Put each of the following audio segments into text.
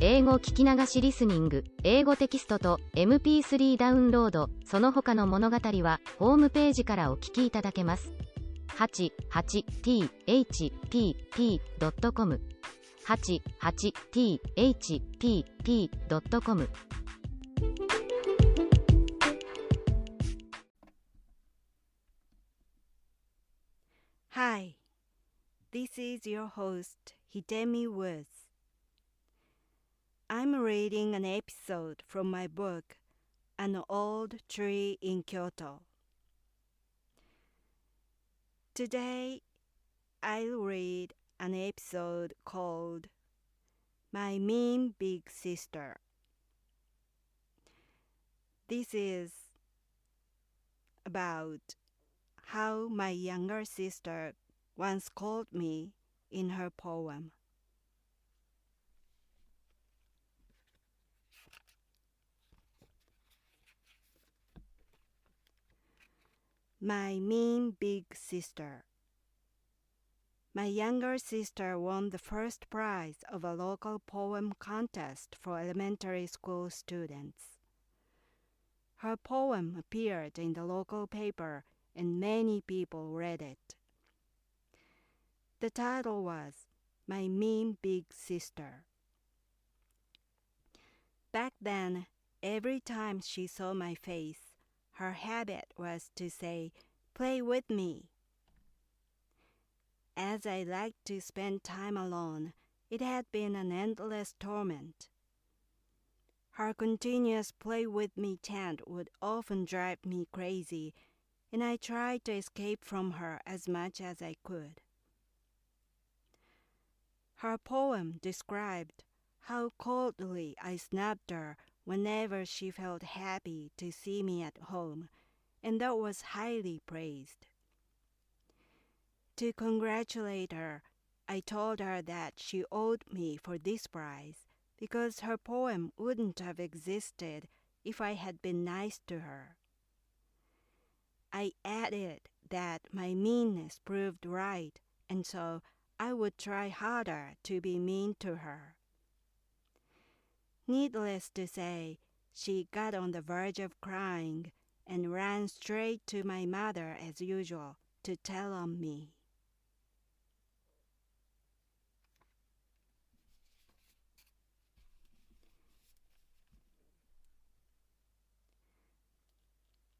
英語聞き流しリスニング、英語テキストと MP3 ダウンロード、その他の物語はホームページからお聞きいただけます。88thpp.com 88thpp.com Hi, this is your host, Hidemi Woods. I'm reading an episode from my book, An Old Tree in Kyoto. Today, I'll read an episode called My Mean Big Sister. This is about how my younger sister once called me in her poem. My mean big sister. My younger sister won the first prize of a local poem contest for elementary school students. Her poem appeared in the local paper and many people read it. The title was My Mean Big Sister. Back then, every time she saw my face, her habit was to say, "Play with me." As I liked to spend time alone, it had been an endless torment. Her continuous play with me chant would often drive me crazy, and I tried to escape from her as much as I could. Her poem described how coldly I snubbed her whenever she felt happy to see me at home, and that was highly praised. To congratulate her, I told her that she owed me for this prize because her poem wouldn't have existed if I had been nice to her. I added that my meanness proved right, and so I would try harder to be mean to her. Needless to say, she got on the verge of crying and ran straight to my mother as usual to tell on me.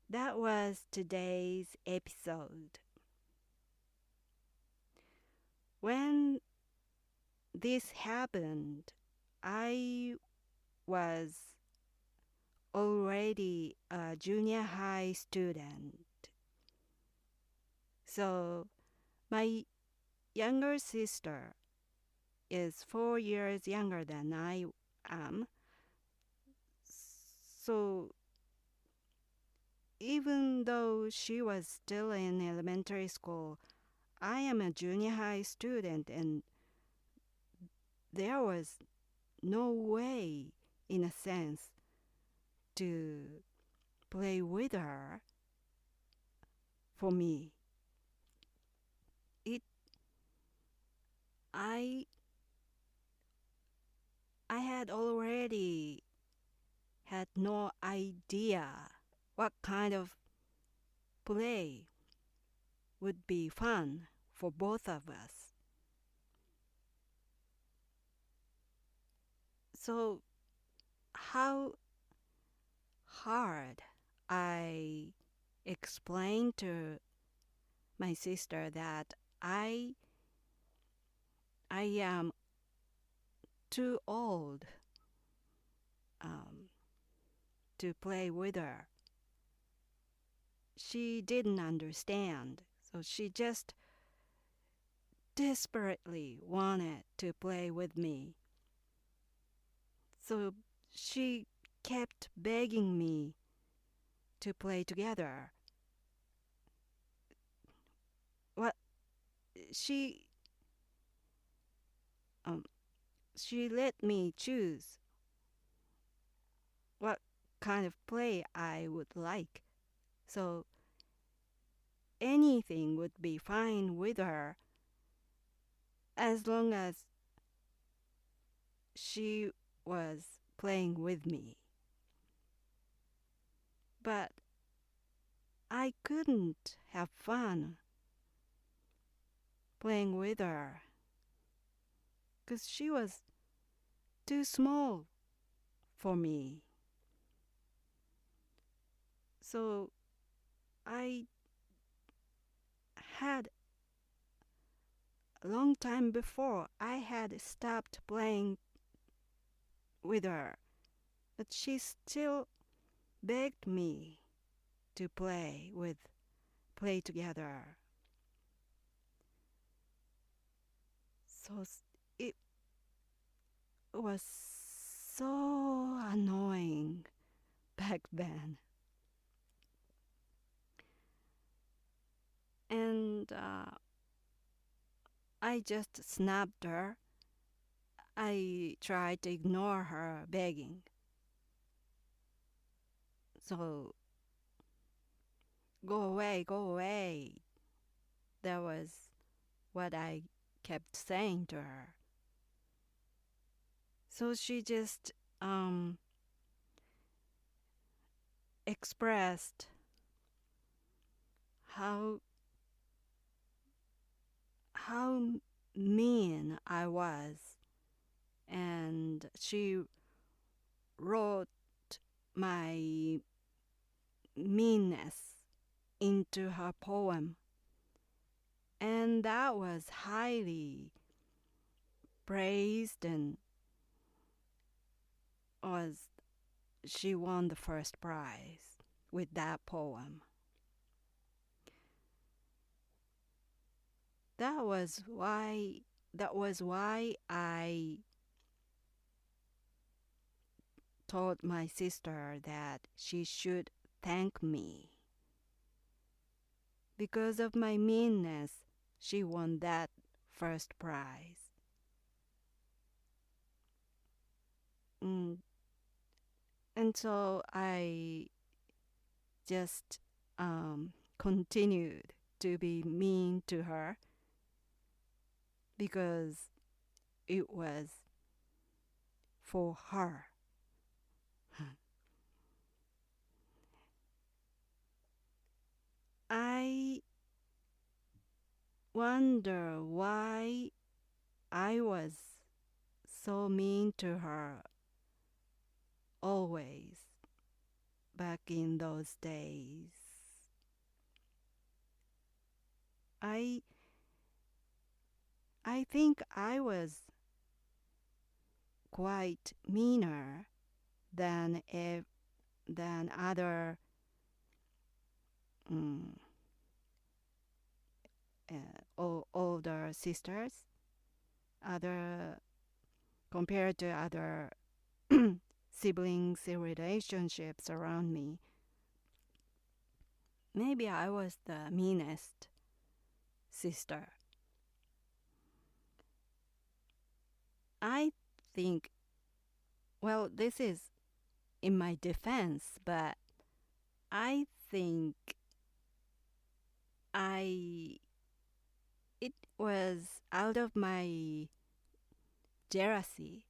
That was today's episode. When this happened, I was already a junior high student. So my younger sister is 4 years younger than I am. So even though she was still in elementary school, I am a junior high student, and there was no way, in a sense, to play with her for me. I had already had no idea what kind of play would be fun for both of us. So how hard I explained to my sister that I am too old to play with her. She didn't understand, so she just desperately wanted to play with me. So she kept begging me to play together. What she let me choose what kind of play I would like. So anything would be fine with her as long as she was playing with me. But I couldn't have fun playing with her because she was too small for me. So I had a long time before I had stopped playing with her, but she still begged me to play together. So it was so annoying back then. And I just snapped her. I tried to ignore her begging. So, go away, go away. That was what I kept saying to her. So she just expressed how mean I was, and she wrote my meanness into her poem, and that was highly praised, and she won the first prize with that poem. That was why I told my sister that she should thank me. Because of my meanness, she won that first prize. And so I just continued to be mean to her because it was for her. I wonder why I was so mean to her always back in those days. I think I was quite meaner than other older sisters, compared to other siblings relationships around me. Maybe I was the meanest sister. I think, well, this is in my defense, but I think it was out of my jealousy.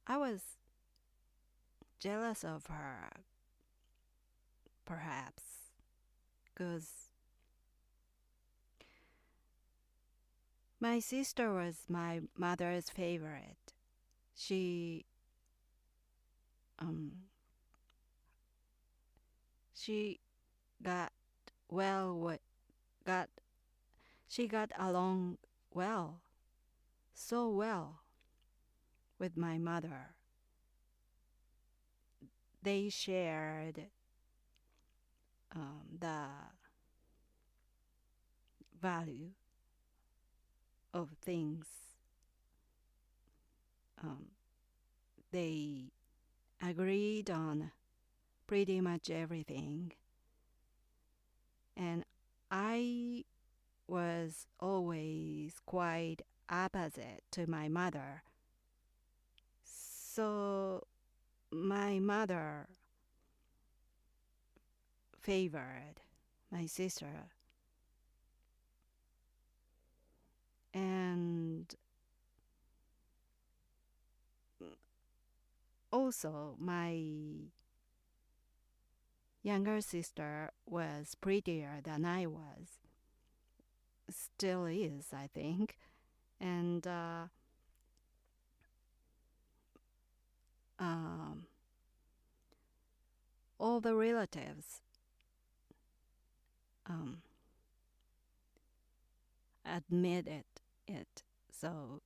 I was jealous of her, perhaps, because my sister was my mother's favorite. She got along well, so well with my mother. They shared the value of things. They agreed on pretty much everything. And I was always quite opposite to my mother. So my mother favored my sister. And also, my younger sister was prettier than I was. Still is, I think. And all the relatives admitted it. So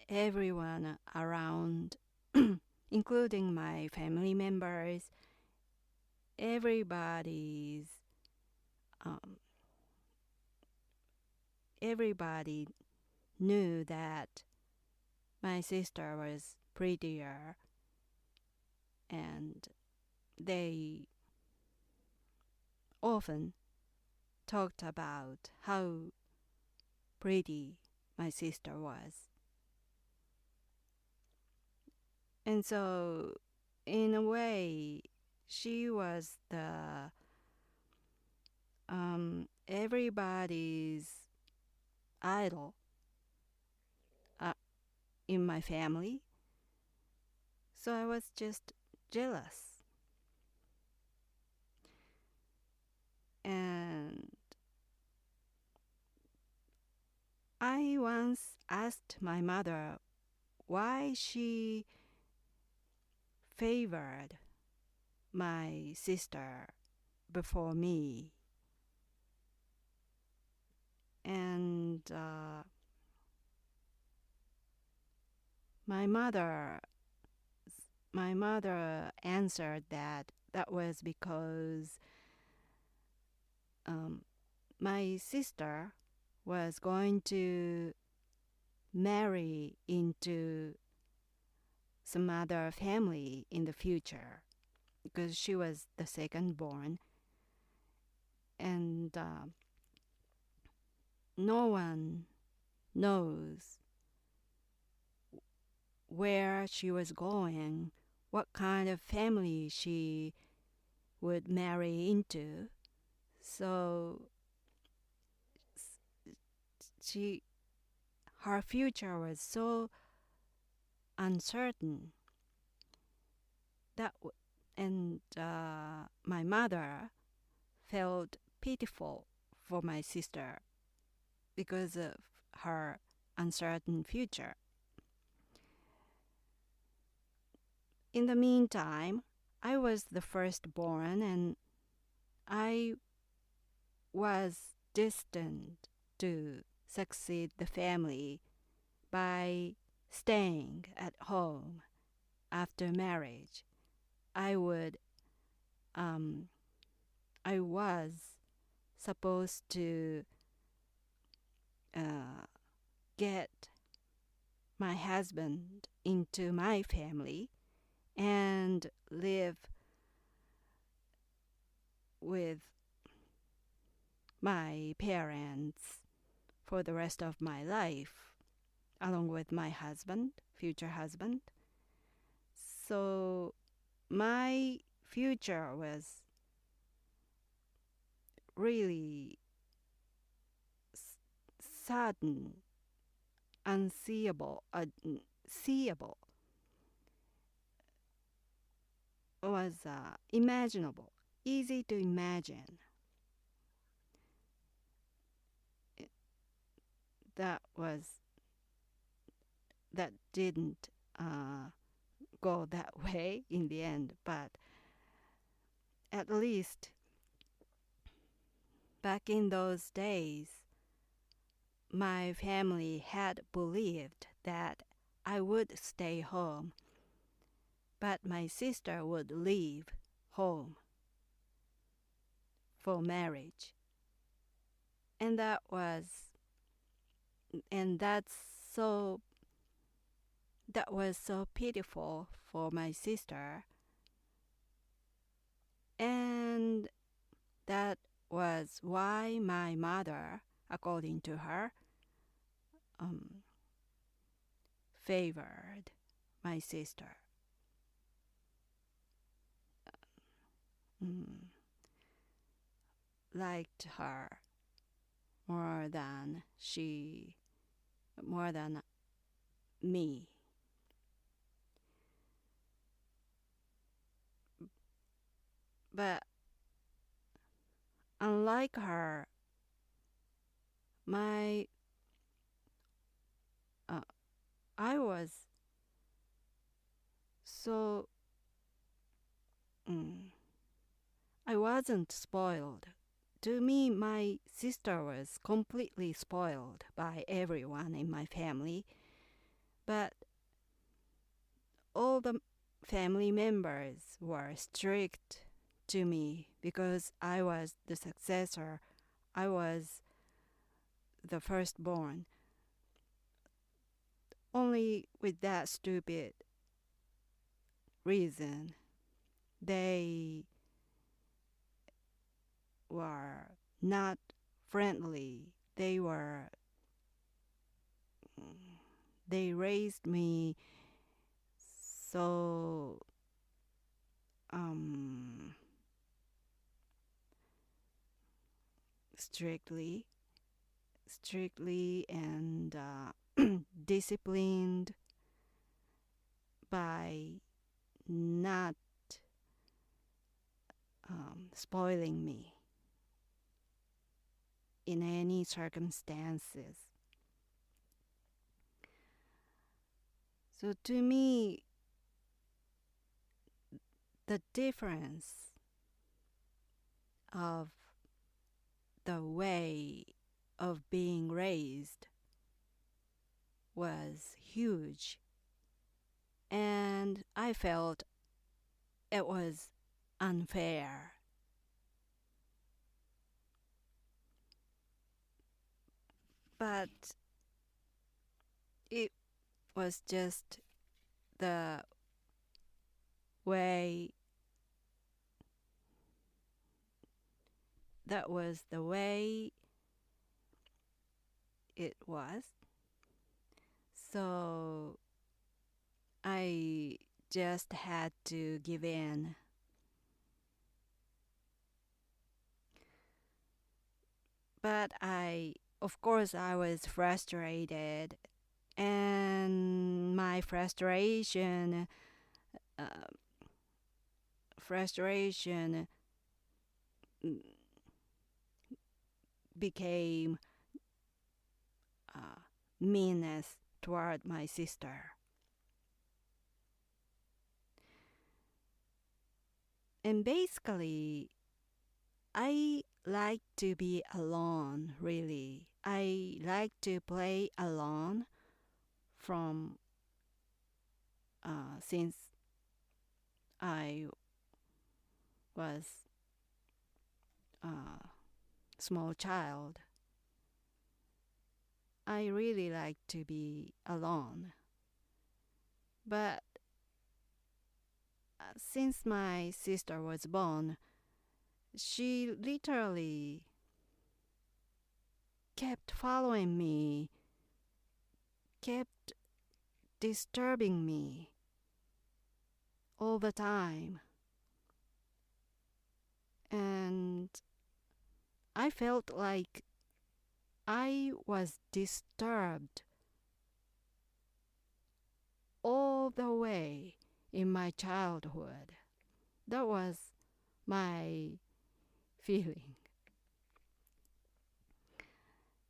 everyone around, including my family members, everybody knew that my sister was prettier, and they often talked about how pretty my sister was. And so, in a way, she was the everybody's idol in my family. So I was just jealous. And I once asked my mother why she favored my sister before me. And my mother answered that was because my sister was going to marry into some other family in the future, because she was the second born, and no one knows where she was going, what kind of family she would marry into. So her future was so uncertain that my mother felt pitiful for my sister because of her uncertain future. In the meantime, I was the firstborn, and I was destined to succeed the family by staying at home after marriage. I was supposed to get my husband into my family and live with my parents for the rest of my life, along with my husband, future husband. So my future was really sudden, unseeable, seeable. Was imaginable, easy to imagine. That didn't go that way in the end, but at least back in those days, my family had believed that I would stay home, but my sister would leave home for marriage. And that's so pitiful for my sister. And that was why my mother, according to her, favored my sister. Liked her more than me. But unlike her, my I was so I wasn't spoiled. To me, my sister was completely spoiled by everyone in my family, but all the family members were strict to me because I was the successor. I was the firstborn. Only with that stupid reason, they were not friendly. They raised me so strictly and disciplined by not spoiling me in any circumstances. So to me, the difference of the way of being raised was huge, and I felt it was unfair. But it was just the way that was the way it was. So I just had to give in. But of course, I was frustrated, and my frustration became meanness toward my sister. And basically, I like to be alone, really. I like to play alone from since I was a small child. I really like to be alone. But since my sister was born, she literally kept following me, kept disturbing me all the time. And I felt like I was disturbed all the way in my childhood. That was my feeling.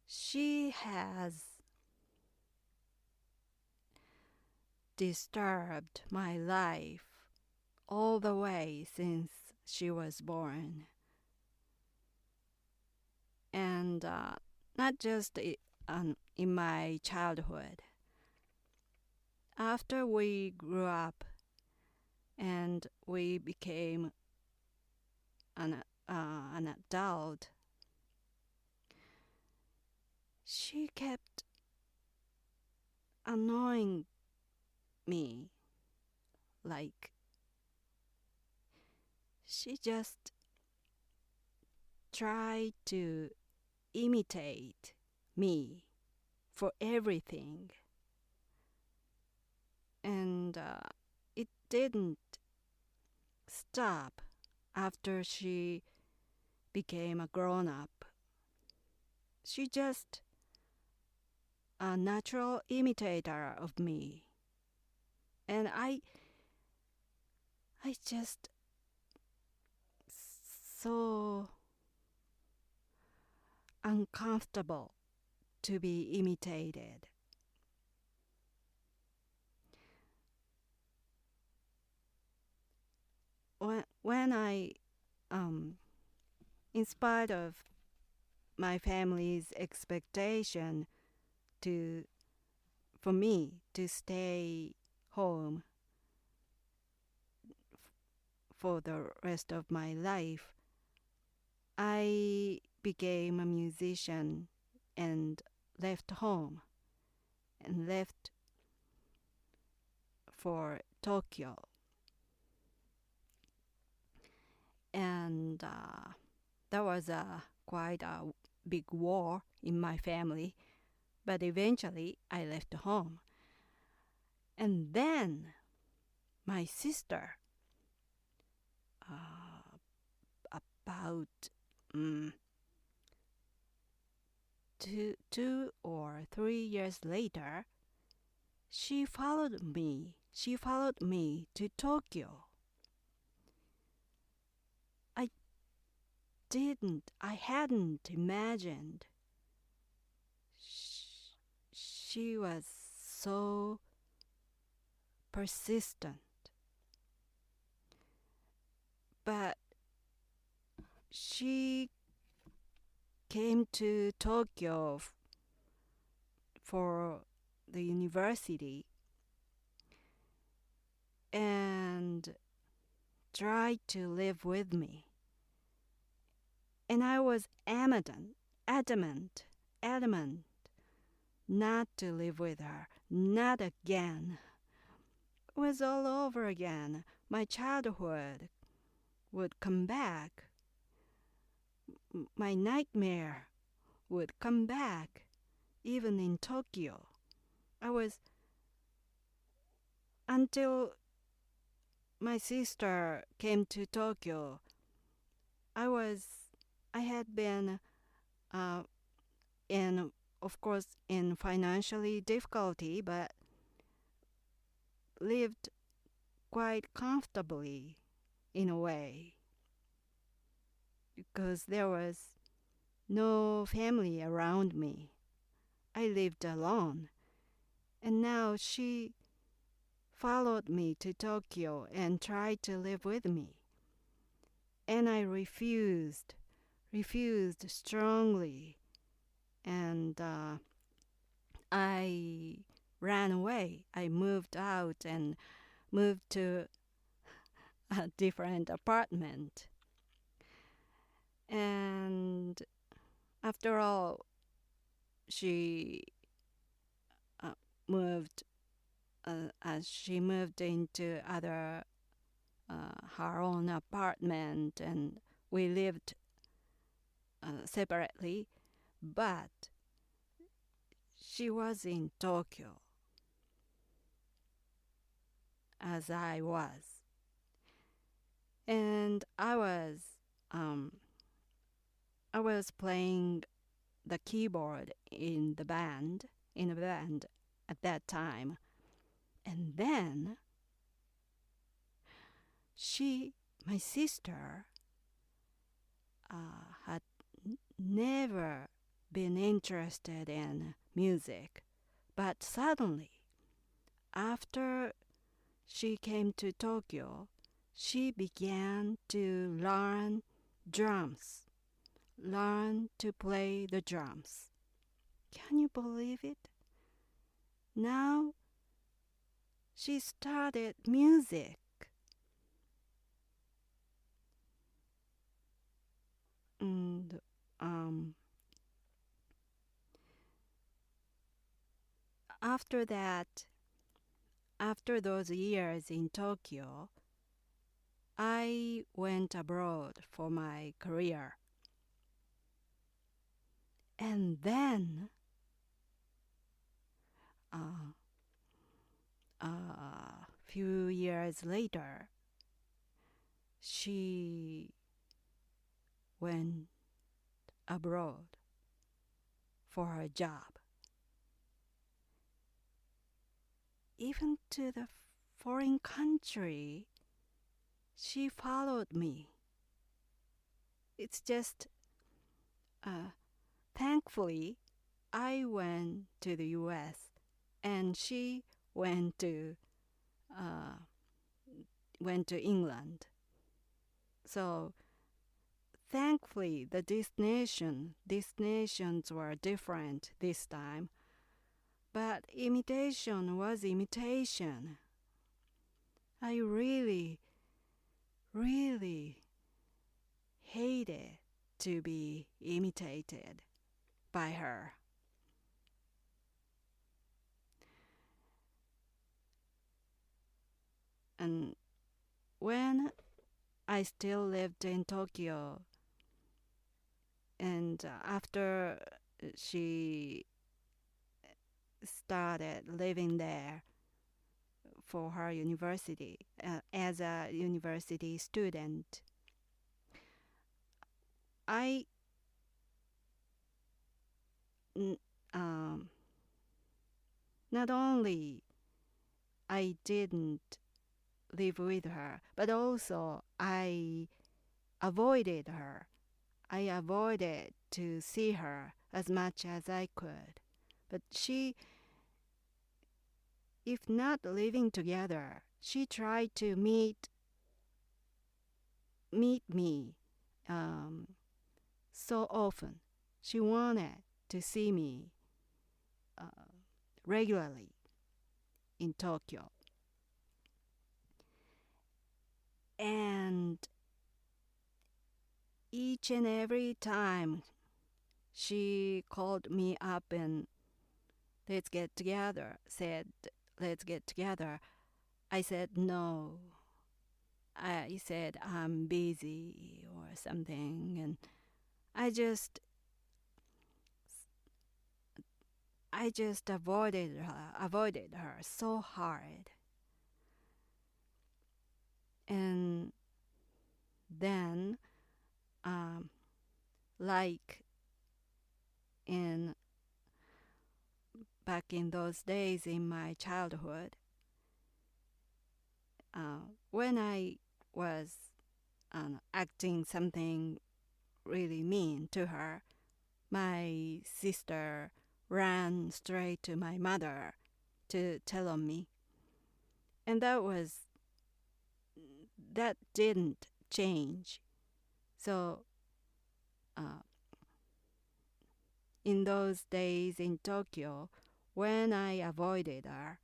She has disturbed my life all the way since she was born. And not just in my childhood. After we grew up and we became an adult, she kept annoying me. Like, she just tried to imitate me for everything. And it didn't stop after she became a grown-up. She just a natural imitator of me. And I just so uncomfortable to be imitated. When in spite of my family's expectation for me to stay home for the rest of my life, I became a musician and left home and left for Tokyo. And that was quite a big war in my family, but eventually I left home. And then my sister, about 2 or 3 years later, she followed me to Tokyo. I hadn't imagined she was so persistent. But she came to Tokyo for the university and tried to live with me. And I was adamant not to live with her, not again. It was all over again. My childhood would come back. My nightmare would come back, even in Tokyo. Until my sister came to Tokyo, I had been in financially difficulty, but lived quite comfortably in a way, because there was no family around me. I lived alone. And now she followed me to Tokyo and tried to live with me. And I refused strongly. And I ran away. I moved out and moved to a different apartment. And after all, she moved into her own apartment, and we lived separately. But she was in Tokyo, as I was, and I was playing the keyboard in a band at that time. And then my sister, had never been interested in music, but suddenly, after she came to Tokyo, she began to learn to play the drums. Can you believe it? Now she started music. And after that, after those years in Tokyo, I went abroad for my career. And then a few years later, she went abroad for her job. Even to the foreign country, she followed me. it's just, thankfully, I went to the U.S. and she went to England. So thankfully, the destinations were different this time, but imitation was imitation. I really, really hated to be imitated by her. And when I still lived in Tokyo, and after she started living there for her university, as a university student, I not only I didn't live with her, but also I avoided her. I avoided to see her as much as I could. But she, if not living together, she tried to meet me so often. She wanted to see me regularly in Tokyo. And each and every time she called me up and let's get together, said, let's get together, I said no. I said I'm busy or something, and I just avoided her so hard. And then, like back in those days in my childhood, when I was acting something really mean to her, my sister ran straight to my mother to tell on me. And that didn't change. So in those days in Tokyo, when I avoided her,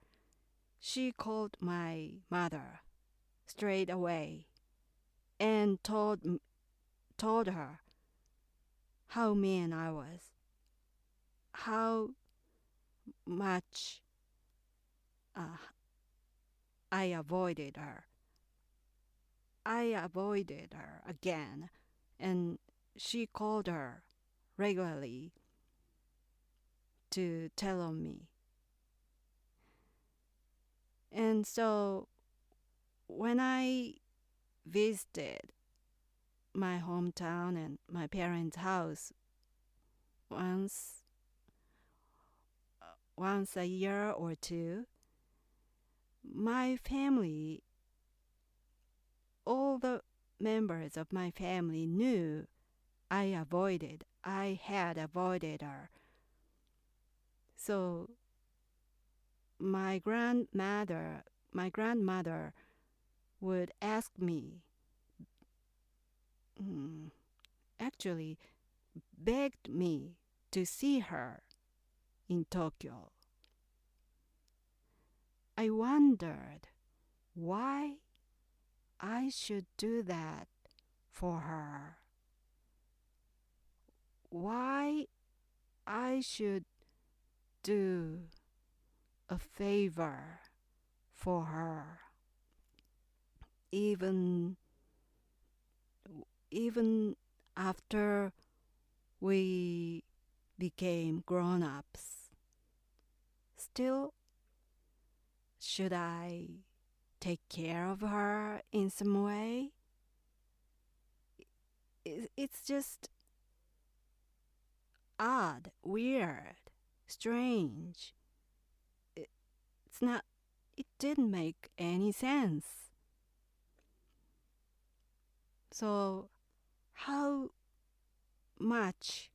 she called my mother straight away and told her how mean I was, how much I avoided her. I avoided her again, and she called her regularly to tell on me. And so when I visited my hometown and my parents' house once a year or two, my family, all the members of my family knew I had avoided her. So my grandmother would ask me, actually begged me to see her in Tokyo. I wondered why I should do that for her. Why I should do a favor for her, even after we became grown-ups. Still, should I take care of her in some way? It's just odd, weird, strange. It didn't make any sense. So how much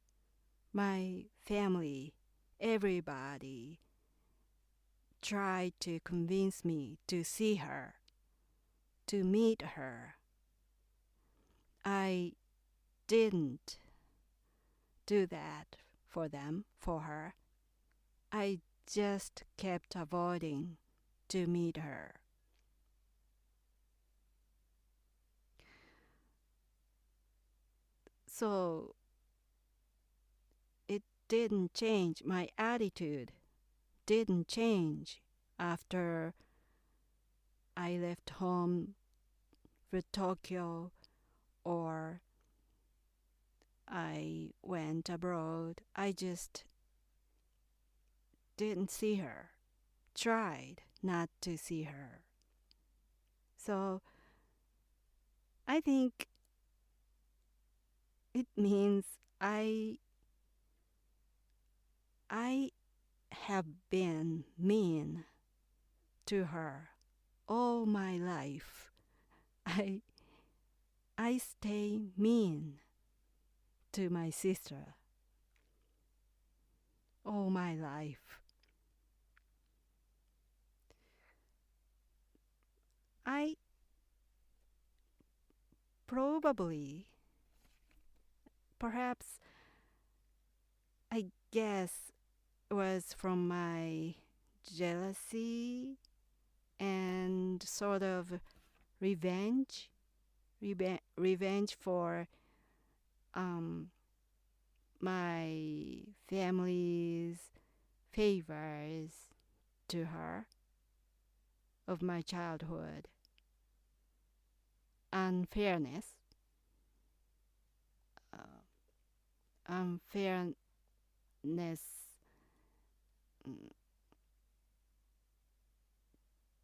my family, everybody tried to convince me to see her, to meet her. I didn't do that for her. I just kept avoiding to meet her. So it didn't change. My attitude didn't change after I left home for Tokyo or I went abroad. I just didn't see her, tried not to see her. So I think it means I have been mean to her all my life. I stay mean to my sister all my life. I probably, perhaps, I guess was from my jealousy and sort of revenge for my family's favors to her of my childhood. Unfairness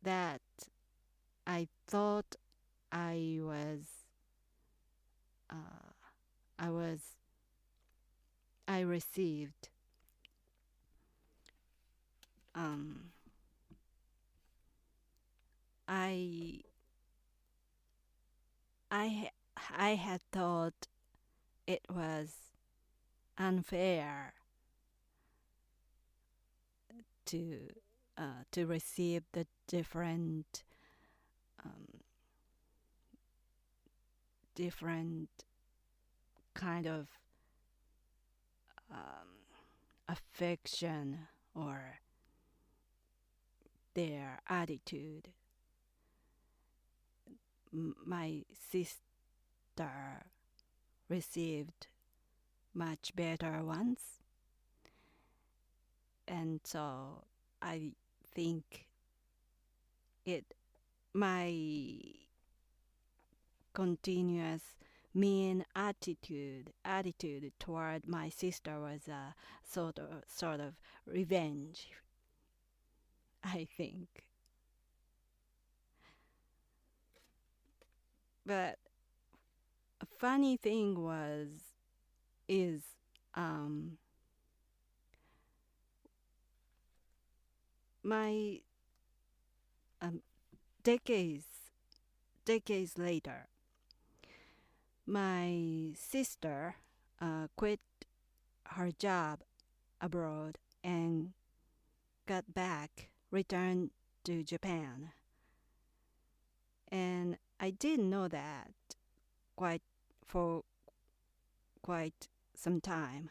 that I thought I received. I had thought it was unfair to receive the different kind of affection or their attitude. My sister received much better ones, and so I think my continuous mean attitude toward my sister was a sort of revenge, I think. But a funny thing is my decades later, my sister quit her job abroad and returned to Japan. And I didn't know that for quite some time.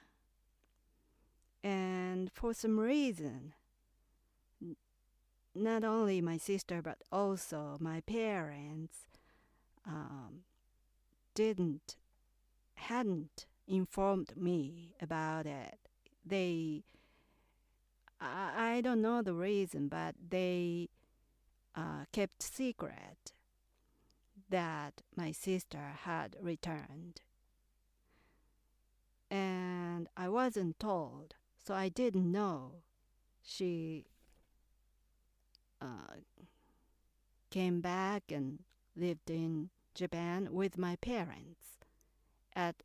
And for some reason, not only my sister but also my parents hadn't informed me about it. I don't know the reason, but they kept secret that my sister had returned. And I wasn't told, so I didn't know she came back and lived in Japan with my parents at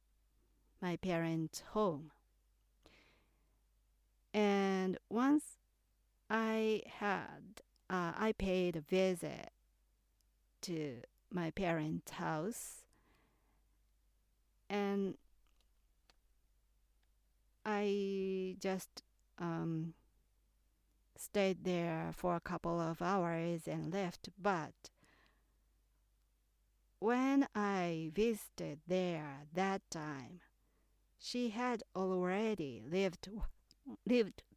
my parents' home. And once I paid a visit to my parents' house, and I just stayed there for a couple of hours and left, but when I visited there that time, she had already lived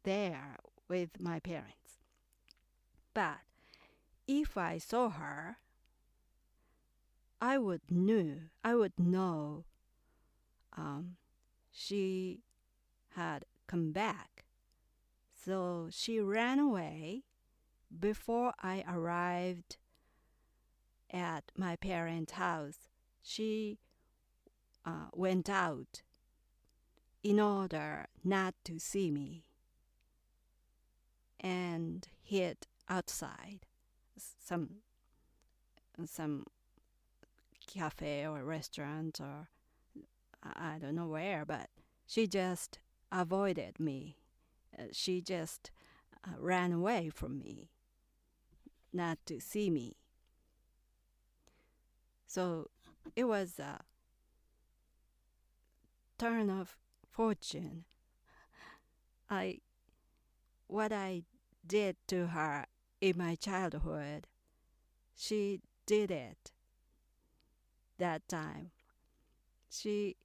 there with my parents. But if I saw her, I would know she had come back. So she ran away before I arrived at my parents' house. She went out in order not to see me and hid outside some cafe or restaurant or I don't know where, but she just avoided me. She just ran away from me, not to see me. So it was a turn of fortune. What I did to her in my childhood, she did it that time. She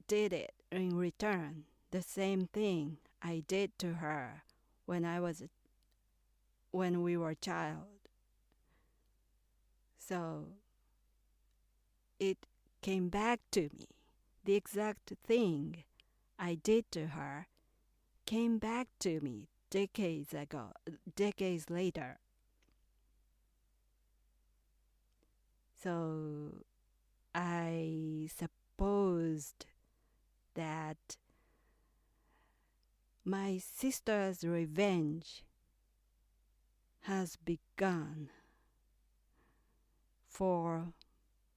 did it in return, the same thing I did to her when we were a child. So it came back to me. The exact thing I did to her came back to me decades later. So I supposed that my sister's revenge has begun for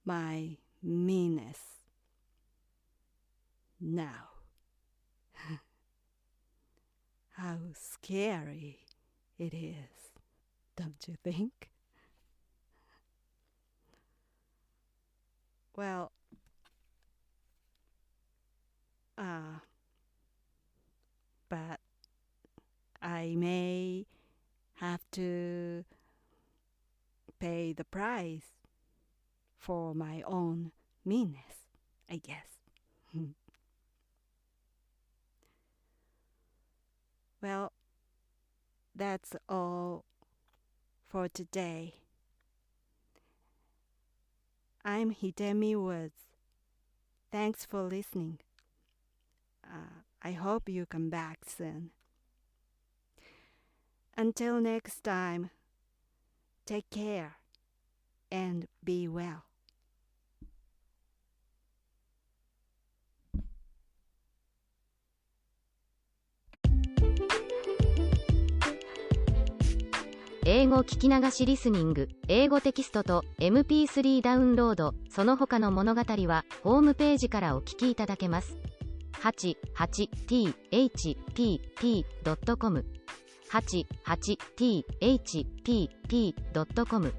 my meanness now. How scary it is, don't you think? Well, but I may have to pay the price for my own meanness, I guess. Well, that's all for today. I'm Hidemi Woods. Thanks for listening. I hope you come back soon. Until next time, take care and be well. 英語聞き流しリスニング、英語テキストと MP3 ダウンロード、その他の物語はホームページからお聞きいただけます。88thpp.com 88thpp.com